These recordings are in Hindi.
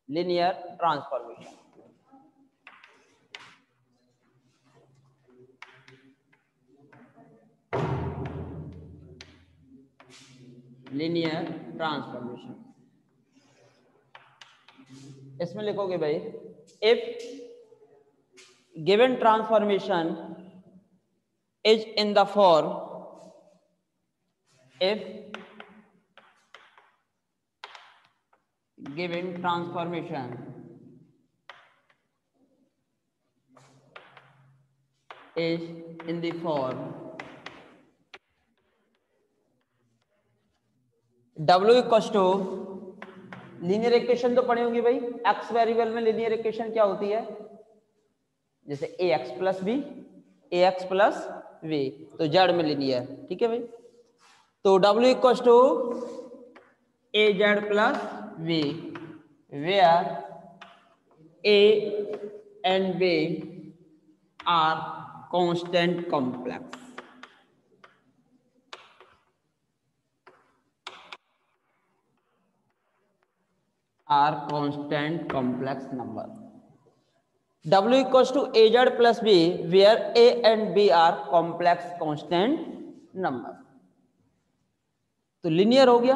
Linear transformation. लीनियर ट्रांसफॉर्मेशन, इसमें लिखोगे भाई, if given transformation is in the form, if given transformation is in the form W equals to, linear equation तो पढ़े होंगे भाई, एक्स वेरिएबल में लीनियर इक्वेशन क्या होती है, जैसे a x plus b, a x plus v, तो जेड में लीनियर, ठीक है भाई। तो W equals to a z plus v, where a and b are constant complex, are constant complex number. W equals to AZ plus B where A and B are complex constant number. तो लीनियर हो गया,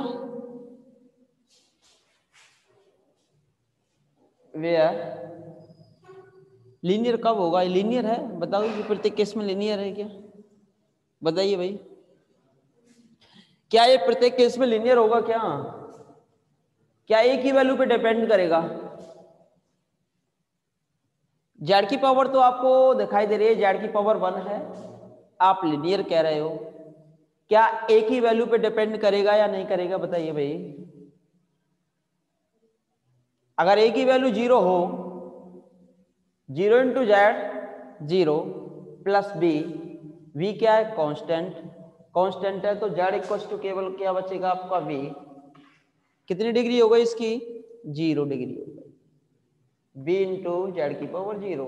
वेयर लीनियर कब होगा, लीनियर है, बताओ कि प्रत्येक केस में लीनियर है क्या, बताइए भाई, क्या ये प्रत्येक केस में लीनियर होगा क्या एक ही वैल्यू पे डिपेंड करेगा, जेड की पावर तो आपको दिखाई दे रही है, जेड की पावर 1 है, आप लीनियर कह रहे हो, क्या एक ही वैल्यू पे डिपेंड करेगा या नहीं करेगा, बताइए भाई। अगर एक ही वैल्यू 0 हो, 0 into Z 0 plus B, V क्या है, कांस्टेंट है, तो जेड इक्वल टू केवल क्या बचेगा आपका वी, कितनी डिग्री हो गई इसकी, 0 डिग्री हो गई, बी इंटू जेड की पावर 0,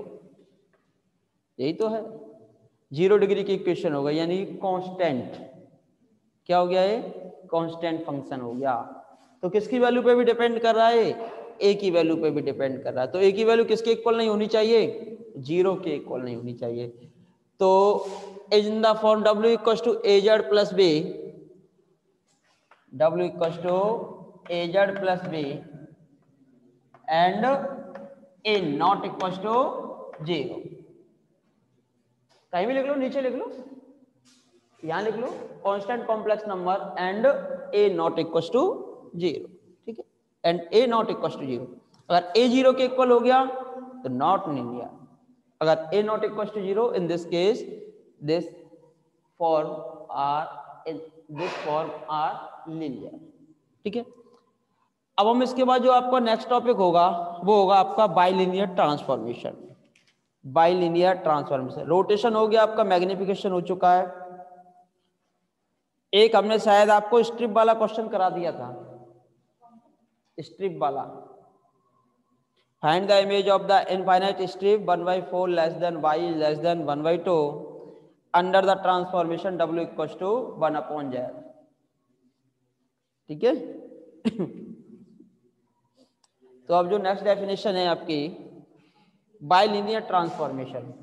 यही तो है, 0 डिग्री की इक्वेशन हो गई, यानी कांस्टेंट, क्या हो गया ये, कांस्टेंट फंक्शन हो गया। तो किसकी वैल्यू पे भी डिपेंड कर रहा है, ए की वैल्यू पे भी डिपेंड कर रहा है, तो ए की वैल्यू किसके इक्वल नहीं होनी चाहिए, 0 के इक्वल नहीं होनी चाहिए। तो in the form W equals to AZ plus B, W equals to AZ plus B and A not equals to 0, कहीं भी लिख लो, नीचे लिख लो, यहां लिख लो, constant complex number and A not equals to 0, ठीक है, and A not equals to 0, अगर A 0 के इक्वल हो गया तो नॉट लीनियर, अगर A not equals to 0, in this case this form are linear, ठीक है। अब हम इसके बाद जो आपका नेक्स्ट टॉपिक होगा वो होगा आपका bilinear transformation, bilinear transformation, rotation हो गया आपका, मैग्निफिकेशन हो चुका है, एक हमने शायद आपको स्ट्रिप वाला क्वेश्चन करा दिया था, स्ट्रिप वाला, find the image of the infinite strip 1/4 less than y less than 1/2 under the transformation W equals to 1/z, ठीक है। तो अब जो नेक्स्ट डेफिनेशन है आपकी bilinear transformation,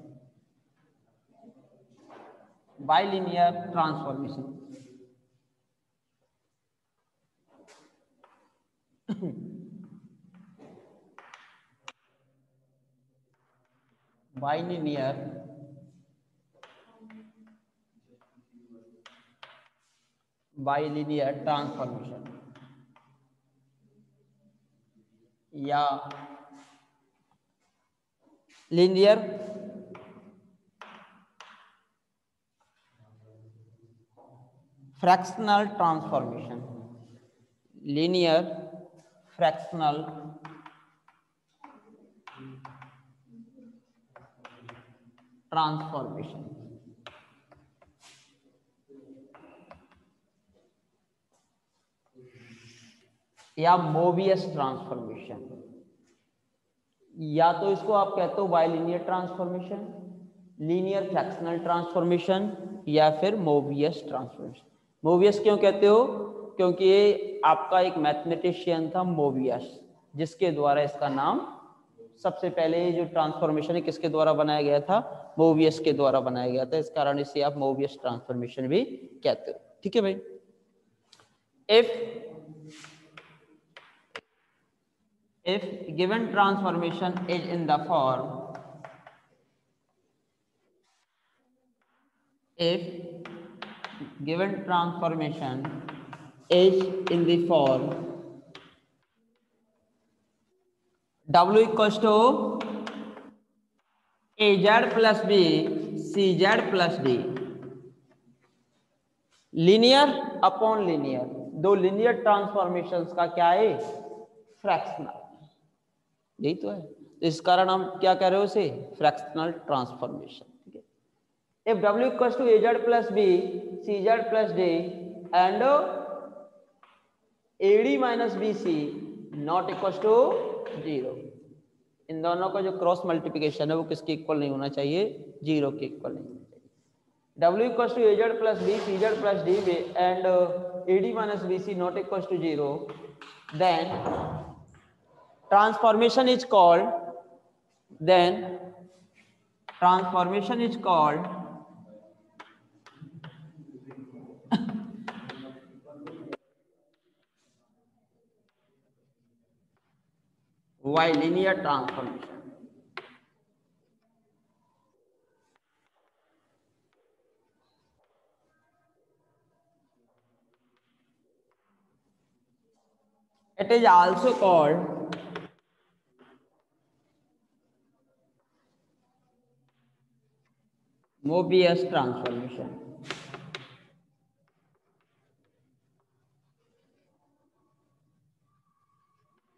bilinear transformation, bilinear transformation या linear fractional transformation, linear fractional transformation, या मोबियस ट्रांसफॉर्मेशन, या तो इसको आप कहते हो bilinear transformation, linear fractional transformation, या फिर मोबियस ट्रांसफॉर्मेशन। मोबियस क्यों कहते हो, क्योंकि ये आपका एक मैथमेटिशियन था मोबियस, जिसके द्वारा इसका नाम सबसे पहले जो ट्रांसफॉर्मेशन है किसके द्वारा बनाया गया था, मोबियस के द्वारा बनाया गया था, इस कारण इसे आप मोबियस ट्रांसफॉर्मेशन भी कहते हो। ठीक है भाई। if given transformation is in the form, if given transformation is in the form W equals to AZ plus B CZ plus D, linear upon linear, दो लीनियर ट्रांसफॉर्मेशंस का क्या है, फ्रैक्शनल, यही तो है। तो इस कारण हम क्या कह रहे हो उसे, फ्रैक्शनल ट्रांसफॉर्मेशन। ठीक है। If W equals to AZ plus B CZ plus D and AD minus BC not equals to 0, इन दोनों का जो क्रॉस मल्टीप्लिकेशन है वो किसके इक्वल नहीं होना चाहिए, 0 के इक्वल नहीं होना चाहिए। W equals to AZ plus B CZ plus D and AD minus BC not equals to 0, then transformation is called bilinear transformation. It is also called Mobius transformation.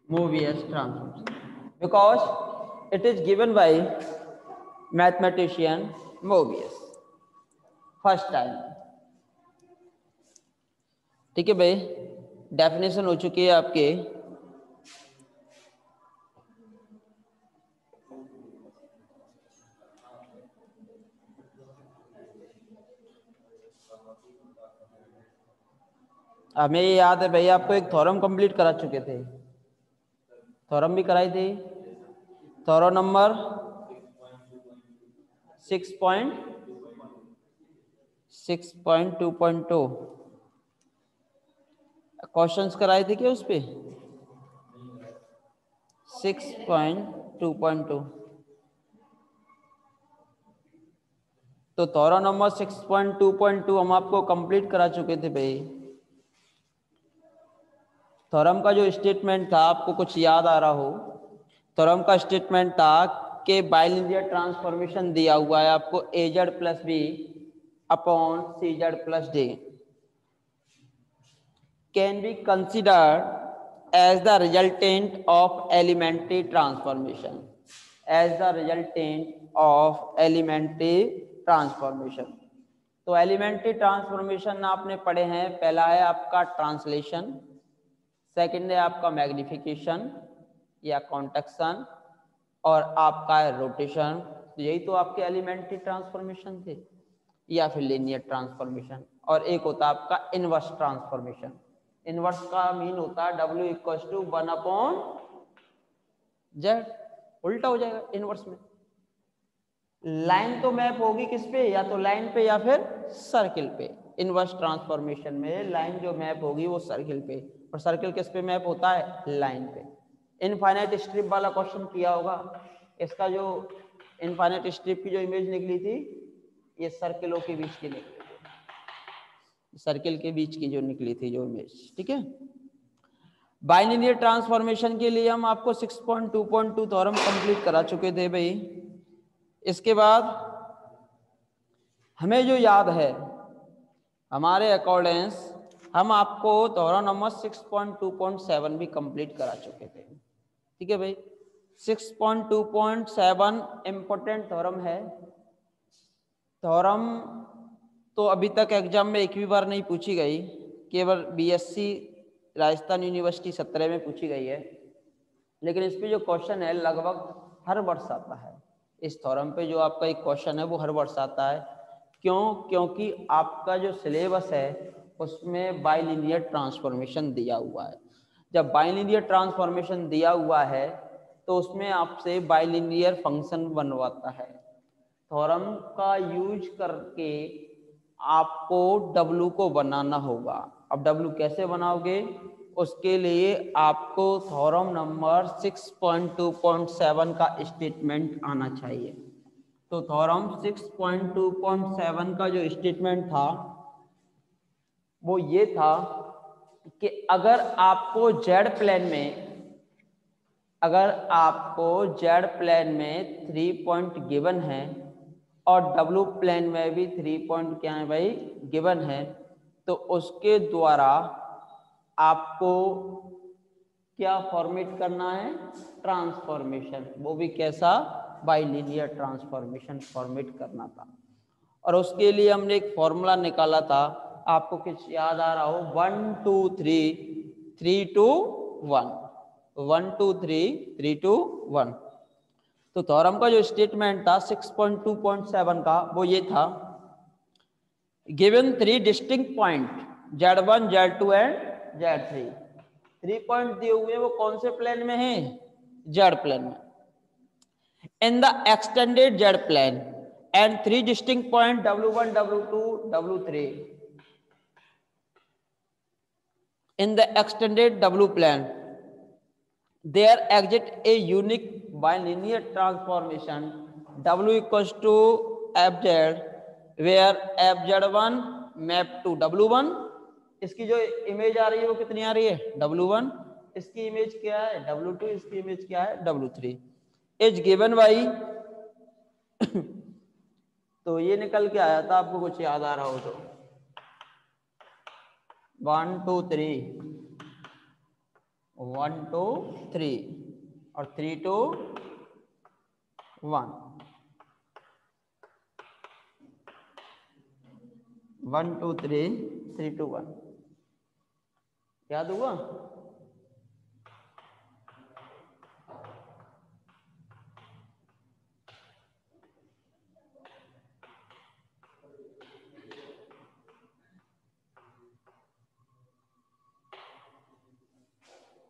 Mobius transformation because it is given by mathematician Mobius first time. ठीक है भाई, डेफिनेशन हो चुकी है आपके। हमें ये याद है भाई, आपको एक थ्योरम कंप्लीट करा चुके थे, थ्योरम भी कराई थी, थ्योरम नंबर 6.2.2 क्वेश्चंस कराए थे क्या उस पे, 6.2.2। तो थ्योरम नंबर 6.2.2 हम आपको कंप्लीट करा चुके थे भाई। थ्योरम का जो स्टेटमेंट था, आपको कुछ याद आ रहा हो, थ्योरम का स्टेटमेंट था कि बाइलिनियर ट्रांसफॉर्मेशन दिया हुआ है आपको AZ plus B upon CZ plus D can be considered as the resultant of elementary transformation, as the resultant of elementary transformation. तो एलिमेंट्री ट्रांसफॉर्मेशन आपने पढ़े हैं, पहला है आपका ट्रांसलेशन, सेकंड है आपका मैग्निफिकेशन या कॉन्टेक्शन, और आपका है रोटेशन। तो यही तो आपके एलिमेंट्री ट्रांसफॉर्मेशन थे, या फिर लीनियर ट्रांसफॉर्मेशन। और एक होता है आपका इनवर्स ट्रांसफॉर्मेशन। इनवर्स का मीन होता है W इक्वल्स टू 1/Z, उल्टा हो जाएगा इनवर्स में। लाइन तो मैप होगी किस पे, या तो लाइन पे या फिर सर्किल पे। इनवर्स ट्रांसफॉर्मेशन में लाइन जो मैप होगी वो सर्किल पे, और सर्किल किस पे मैप होता है, लाइन पे। इनफाइनाइट स्ट्रिप वाला क्वेश्चन किया होगा, इसका जो इनफाइनाइट स्ट्रिप की जो इमेज निकली थी, ये सर्किलों के बीच की निकली थी, सर्किल के बीच की जो निकली थी जो इमेज। ठीक है। बाइलिनियर ट्रांसफॉर्मेशन के लिए हम आपको 6.2.2 थ्योरम कंप्लीट करा चुके थे भाई। इसके बाद हमें जो याद है, हमारे अकॉर्डेंस हम आपको थ्योरम नंबर 6.2.7 भी कंप्लीट करा चुके थे। ठीक है भाई। 6.2.7 इम्पोर्टेंट थ्योरम है। थ्योरम तो अभी तक एग्जाम में एक भी बार नहीं पूछी गई, केवल BSc राजस्थान यूनिवर्सिटी 17 में पूछी गई है, लेकिन इस पे जो क्वेश्चन है लगभग हर वर्ष आता है। इस थ्योरम पे जो आपका एक क्वेश्चन है वो हर वर्ष आता है। क्यों? क्योंकि आपका जो सिलेबस है उसमें बाइलिनियर ट्रांसफॉर्मेशन दिया हुआ है। जब बाइलिनियर ट्रांसफॉर्मेशन दिया हुआ है तो उसमें आपसे बाइलिनियर फंक्शन बनवाता है। थ्योरम का यूज करके आपको W को बनाना होगा। अब W कैसे बनाओगे, उसके लिए आपको थ्योरम नंबर 6.2.7 का स्टेटमेंट आना चाहिए। तो थ्योरम 6.2.7 का जो स्टेटमेंट था वो ये था कि अगर आपको जेड प्लेन में 3 पॉइंट गिवन है और डब्ल्यू प्लेन में भी 3 पॉइंट क्या है भाई गिवन है, तो उसके द्वारा आपको क्या फॉर्मेट करना है, ट्रांसफॉर्मेशन। वो भी कैसा, बाइलिनियर ट्रांसफॉर्मेशन फॉर्मेट करना था। और उसके लिए हमने एक फॉर्मूला निकाला था, आपको कुछ याद आ रहा हो, 1 2 3 3 2 1, 1 2 3 3 2 1। तो थ्योरम का जो स्टेटमेंट था 6.2.7 का वो ये था, given 3 distinct point Z1 Z2 and Z3, 3 point दिए हुए वो कौन से प्लेन में है, जेड प्लेन में, in the extended Z plane and 3 distinct point W1, W2, W3 in the extended W plane. There exist a unique bilinear transformation W equals to Fz, where Fz1 map to W1। इसकी जो इमेज आ रही है वो कितनी आ रही है, W1। इसकी इमेज क्या है, W2। इसकी इमेज क्या है, W3। इज गिवन बाई तो ये निकल के आया था, आपको कुछ याद आ रहा हो तो 1 2 3 1 2 3 और 3 2 1, 1 2 3 3 2 1, याद हुआ।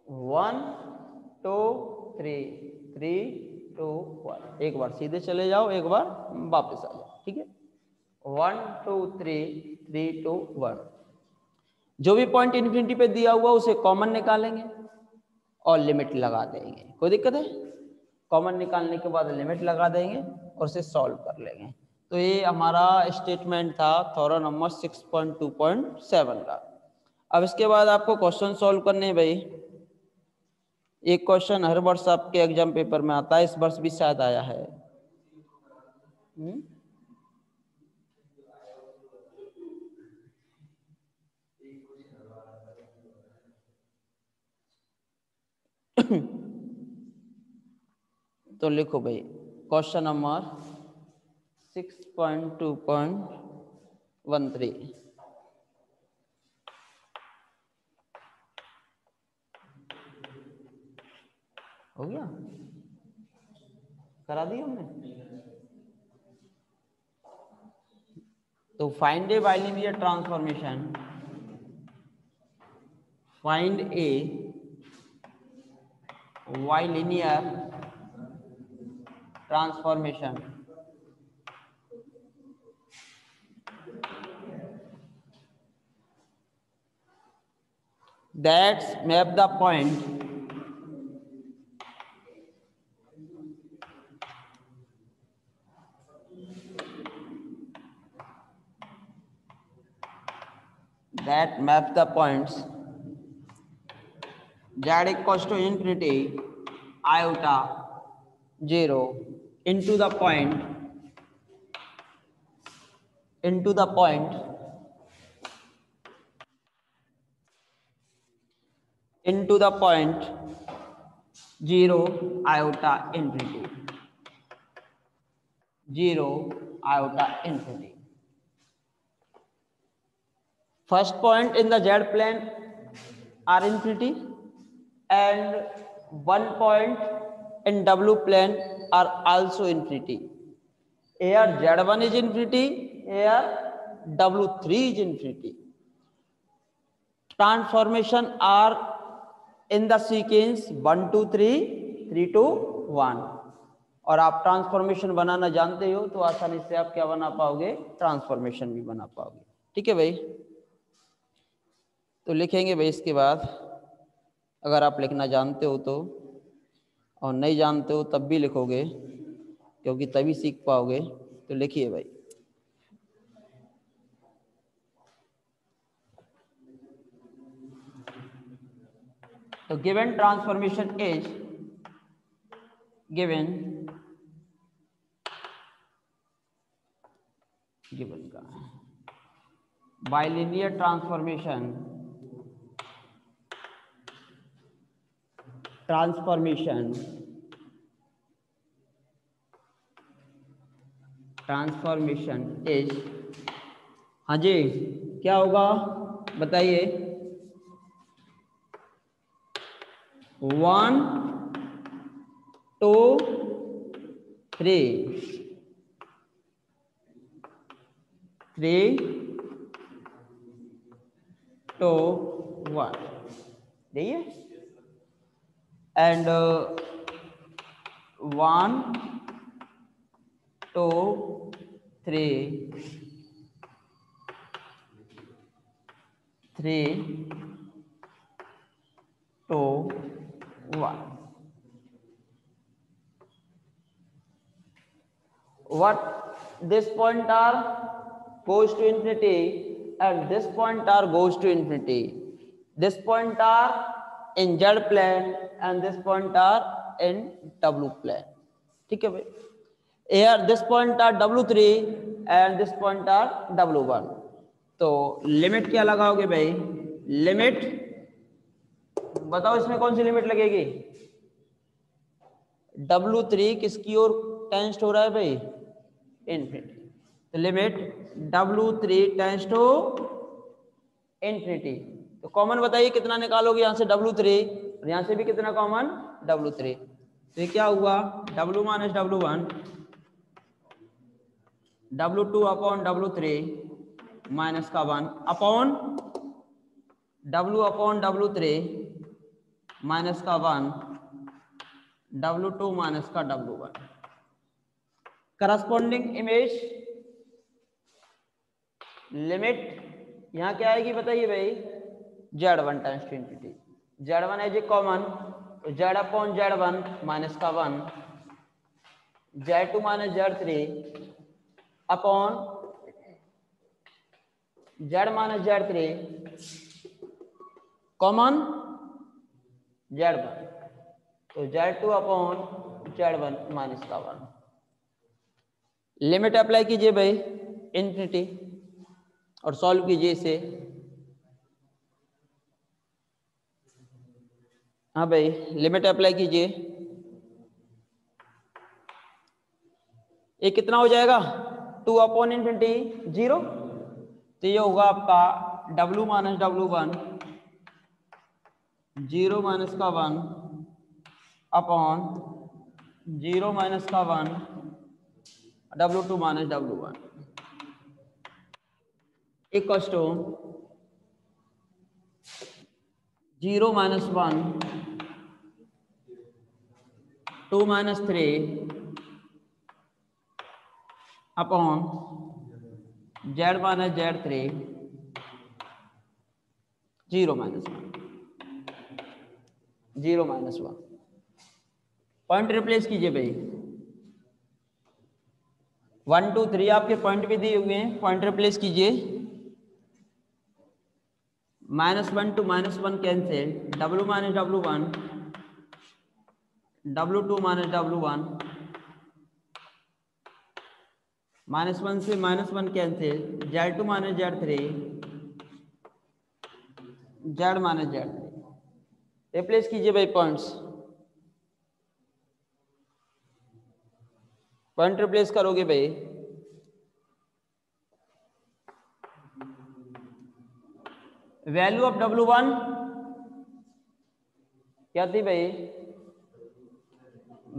वन टू थ्री 3 2 1, एक बार सीधे चले जाओ, एक बार वापस आ जाओ, ठीक है। 1 2 3 3 2 1, जो भी पॉइंट इन्फिनिटी पे दिया हुआ उसे कॉमन निकालेंगे और लिमिट लगा देंगे, कोई दिक्कत है। कॉमन निकालने के बाद लिमिट लगा देंगे और उसे सॉल्व कर लेंगे। तो ये हमारा स्टेटमेंट था थ्योरम नंबर 6.2.7 का। अब इसके बाद आपको क्वेश्चन सॉल्व करने हैं भाई। एक क्वेश्चन हर वर्ष आपके एग्जाम पेपर में आता है, इस वर्ष भी शायद आया है। तो लिखो भाई क्वेश्चन नंबर 6.2.13। हो गया, करा दी हमने। तो find A bilinear transformation, find A bilinear transformation that map the point points z equals to infinity iota 0 into the point into the point 0 iota infinity 0 iota infinity. First point in the z plane are infinity and one point in w plane are also infinity. Here z1 is infinity, here w3 is infinity. Transformation are in the sequence 1 2 3 3 2 1। और आप ट्रांसफॉर्मेशन बनाना जानते हो तो आसानी से आप क्या बना पाओगे, ट्रांसफॉर्मेशन भी बना पाओगे। ठीक है भाई, तो लिखेंगे भाई इसके बाद, अगर आप लिखना जानते हो तो, और नहीं जानते हो तब भी लिखोगे क्योंकि तभी सीख पाओगे। तो लिखिए भाई, तो गिवन ट्रांसफॉर्मेशन इज गिवन का बाइलिनियर ट्रांसफॉर्मेशन इज, हाँ जी क्या होगा बताइए, 1 2 3 3 2 1, यही है। And 1 2 3 3 2 1। What this pointer goes to infinity and this pointer goes to infinity. This pointer in Z plane and this pointer in W plane. ठीक है भाई, here this pointer W3 and this pointer W1। तो लिमिट क्या लगाओगे भाई, लिमिट बताओ इसमें कौन सी लिमिट लगेगी, W3 किसकी ओर टेंस हो रहा है भाई, इन्फिनिटी। तो limit W3 tends to infinity. तो कॉमन बताइए कितना निकालोगे, यहां से W3 और यहां से भी कितना कॉमन, W3। तो ये क्या हुआ, W minus W1 W2 upon W3 minus का 1 upon W upon W3 minus का 1 W2 माइनस का W1। करस्पॉन्डिंग इमेज लिमिट यहां क्या आएगी बताइए भाई, Z1 times to infinity. Z1 as a common, तो Z अपॉन Z1 माइनस का 1 Z2 minus Z3 upon Z minus Z3 common Z1, तो Z2 अपॉन Z1 माइनस का 1। लिमिट अप्लाई कीजिए भाई इन्फिनिटी और सॉल्व कीजिए इसे। हाँ भाई लिमिट अप्लाई कीजिए, ये कितना हो जाएगा, 2 अपॉन इन्फिनिटी 0। तो ये होगा आपका W माइनस W1 0 माइनस का 1 अपॉन 0 माइनस का 1 W2 minus W1 equals to 0 minus 1 2 minus 3 upon Z minus Z3 0 minus 1 point replace कीजिए भाई, 1 2 3 आपके पॉइंट भी दिए हुए हैं, पॉइंट रिप्लेस कीजिए। -1 to -1 cancel, W minus W1 W2 minus W1 -1 से -1 cancel, Z2 minus Z3 Z minus Z3। Replace कीजिए भाई पॉइंट्स, पॉइंट रिप्लेस करोगे भाई, वैल्यू ऑफ W1 क्या थी भाई,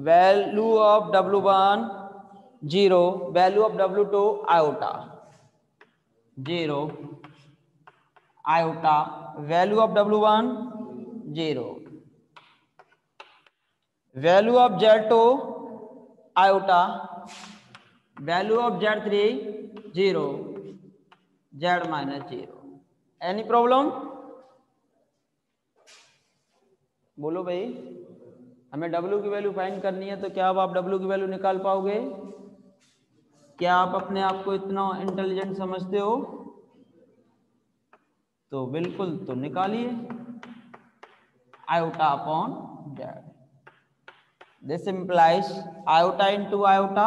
value of W1 0, value of W2 iota 0 iota, value of W1 0 value of Z2 iota, value of Z3 0, Z minus 0। Any problem? बोलो भाई, हमें W की वैल्यू फाइंड करनी है, तो क्या अब आप W की वैल्यू निकाल पाओगे? क्या आप अपने आप को इतना इंटेलिजेंट समझते हो? तो बिल्कुल, तो निकालिए iota upon Z। This implies iota into iota,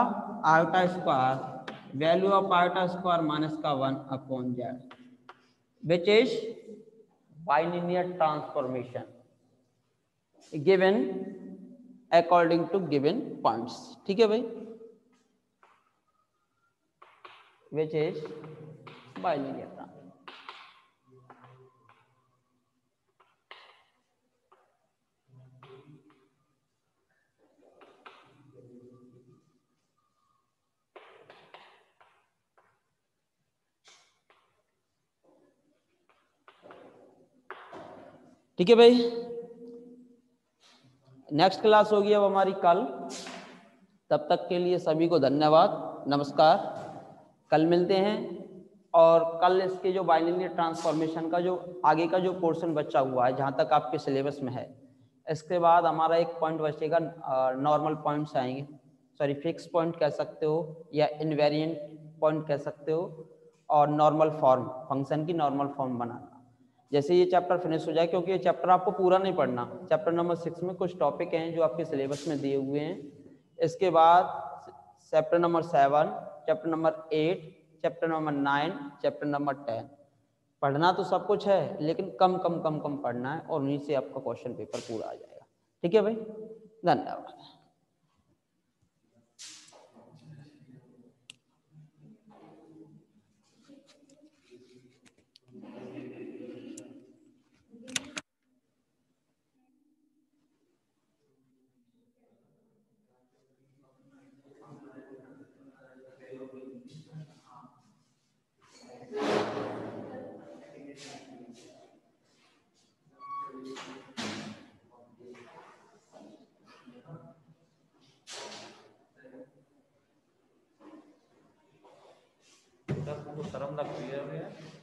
iota square, value of iota square minus का 1 upon Z, which is bilinear transformation given according to given points. ठीक है भाई, विच इज बाइलिनियर ट्रांसफॉर्मेशन। ठीक है भाई, नेक्स्ट क्लास होगी अब हमारी कल। तब तक के लिए सभी को धन्यवाद, नमस्कार। कल मिलते हैं। और कल इसके जो बाइलिनियर ट्रांसफॉर्मेशन का जो आगे का जो पोर्शन बचा हुआ है, जहाँ तक आपके सिलेबस में है, इसके बाद हमारा एक पॉइंट बचेगा, नॉर्मल पॉइंट्स आएंगे, सॉरी फिक्स पॉइंट कह सकते हो या इनवेरिएंट पॉइंट कह सकते हो, और नॉर्मल फॉर्म, फंक्शन की नॉर्मल फॉर्म बनाना। जैसे ये चैप्टर फिनिश हो जाए, क्योंकि ये चैप्टर आपको पूरा नहीं पढ़ना, चैप्टर नंबर 6 में कुछ टॉपिक हैं जो आपके सिलेबस में दिए हुए हैं। इसके बाद chapter number 7, chapter number 8, chapter number 9, chapter number 10। पढ़ना तो सब कुछ है, लेकिन कम कम कम कम पढ़ना है, और उन्हीं से आपका क्वेश्चन पेपर पूरा आ जाएगा। ठीक है भाई, धन्यवाद। शर्म लगती है।